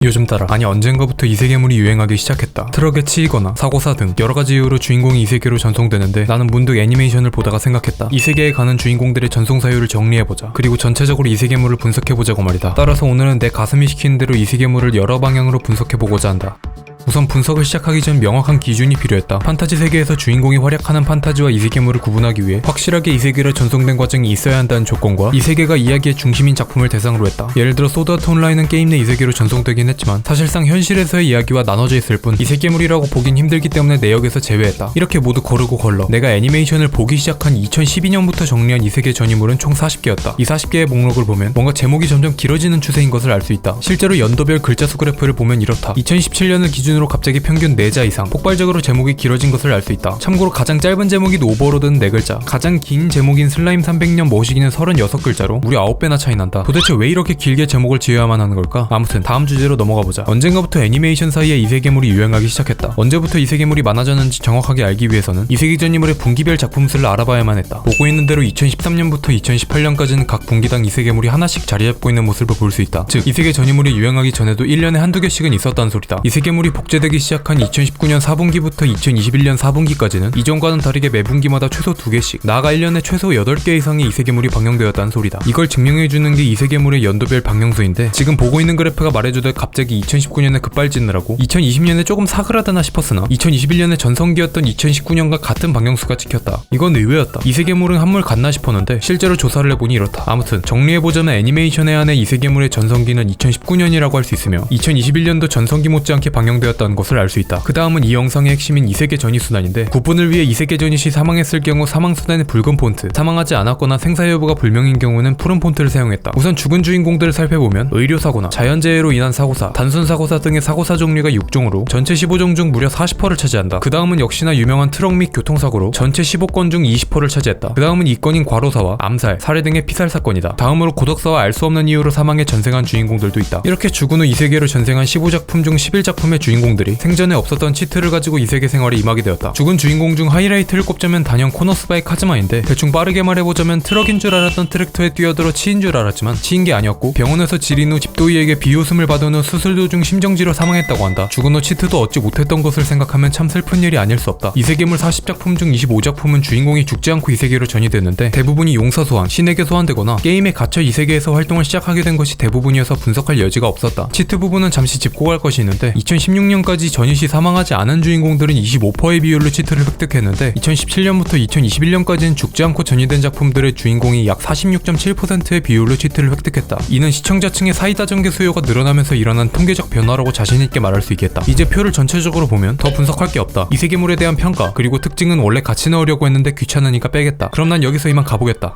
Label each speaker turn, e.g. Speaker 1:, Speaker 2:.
Speaker 1: 요즘 따라 아니 언젠가부터 이세계물이 유행하기 시작했다. 트럭에 치이거나 사고사 등 여러가지 이유로 주인공이 이세계로 전송되는데 나는 문득 애니메이션을 보다가 생각했다. 이세계에 가는 주인공들의 전송 사유를 정리해보자. 그리고 전체적으로 이세계물을 분석해보자고 말이다. 따라서 오늘은 내 가슴이 시키는 대로 이세계물을 여러 방향으로 분석해보고자 한다. 우선 분석을 시작하기 전 명확한 기준이 필요했다. 판타지 세계에서 주인공이 활약하는 판타지와 이세계물을 구분하기 위해 확실하게 이세계로 전송된 과정이 있어야 한다는 조건과 이 세계가 이야기의 중심인 작품을 대상으로 했다. 예를 들어 소드 아트 온라인은 게임 내 이세계로 전송되긴 했지만 사실상 현실에서의 이야기와 나눠져 있을 뿐 이세계물이라고 보긴 힘들기 때문에 내역에서 제외했다. 이렇게 모두 거르고 걸러 내가 애니메이션을 보기 시작한 2012년부터 정리한 이세계 전이물은 총 40개였다. 이 40개의 목록을 보면 뭔가 제목이 점점 길어지는 추세인 것을 알 수 있다. 실제로 연도별 글자 수 그래프를 보면 이렇다. 2017년을 기준으로 갑자기 평균 4자 이상 폭발적으로 제목이 길어진 것을 알 수 있다. 참고로 가장 짧은 제목인 오버로드는 4글자, 가장 긴 제목인 슬라임 300년 모시기는 36글자로 무려 9배나 차이 난다. 도대체 왜 이렇게 길게 제목을 지어야만 하는 걸까? 아무튼 다음 주제로 넘어가보자. 언젠가부터 애니메이션 사이에 이세계물이 유행하기 시작했다. 언제부터 이세계물이 많아졌는지 정확하게 알기 위해서는 이세계 전이물의 분기별 작품 수를 알아봐야만 했다. 보고 있는 대로 2013년부터 2018년까지는 각 분기당 이세계물이 하나씩 자리잡고 있는 모습을 볼 수 있다. 즉 이세계 전이물이 유행하기 전에도 1년에 한두 개씩은 있었다는 소리다. 이세계물이 복제되기 시작한 2019년 4분기부터 2021년 4분기까지는 이전과는 다르게 매 분기마다 최소 2개씩, 나아가 1년에 최소 8개 이상의 이세계물이 방영되었다는 소리다. 이걸 증명해주는 게 이세계물의 연도별 방영수인데 지금 보고 있는 그래프가 말해주듯 갑자기 2019년에 급발진을 하고 2020년에 조금 사그라드나 싶었으나 2021년에 전성기였던 2019년과 같은 방영수가 찍혔다. 이건 의외였다. 이세계물은 한물 갔나 싶었는데 실제로 조사를 해보니 이렇다. 아무튼 정리해보자면 애니메이션에 한해 이세계물의 전성기는 2019년이라고 할 수 있으며 2021년도 전성기 못지않게 방영되었다는 것을 알 수 있다. 그 다음은 이 영상의 핵심인 이세계 전이 순환인데 구분을 위해 이세계 전이 시 사망했을 경우 사망 순환의 붉은 폰트, 사망하지 않았거나 생사 여부가 불명인 경우는 푸른 폰트를 사용했다. 우선 죽은 주인공들을 살펴보면 의료사고나 자연재해로 인한 사고사, 단순 사고사 등의 사고사 종류가 6종으로 전체 15종 중 무려 40%를 차지한다. 그 다음은 역시나 유명한 트럭 및 교통사고로 전체 15건 중 20%를 차지했다. 그 다음은 이건인 과로사와 암살, 살해 등의 피살 사건이다. 다음으로 고독사와 알 수 없는 이유로 사망해 전생한 주인공들도 있다. 이렇게 죽은 후 이세계로 전생한 15작품 중 11작품의 주인공들이 생전에 없었던 치트를 가지고 이세계 생활에 임하게 되었다. 죽은 주인공 중 하이라이트를 꼽자면 단연 코노스바의 카즈마인데 대충 빠르게 말해보자면 트럭인 줄 알았던 트랙터에 뛰어들어 치인 줄 알았지만 치인 게 아니었고 병원에서 지린 후 집도이에게 비웃음을 받은 후 수술 도중 심정지로 사망했다고 한다. 죽은 후 치트도 얻지 못했던 것을 생각하면 참 슬픈 일이 아닐 수 없다. 이세계물 40작품 중 25작품은 주인공이 죽지 않고 이세계로 전이되는데 대부분이 용사소환, 신에게 소환되거나 게임에 갇혀 이세계에서 활동을 시작하게 된 것이 대부분이어서 분석할 여지가 없었다. 치트 부분은 잠시 짚고 갈 것이 있는데 2016년까지 전이시 사망하지 않은 주인공들은 25%의 비율로 치트를 획득했는데 2017년부터 2021년까지는 죽지 않고 전이된 작품들의 주인공이 약 46.7%의 비율로 치트를 획득했다. 이는 시청자층의 사이다 전개 수요가 늘어나면서 일어난 통계적 변화라고 자신있게 말할 수 있겠다. 이제 표를 전체적으로 보면 더 분석할 게 없다. 이세계물에 대한 평가 그리고 특징은 원래 같이 넣으려고 했는데 귀찮으니까 빼겠다. 그럼 난 여기서 이만 가보겠다.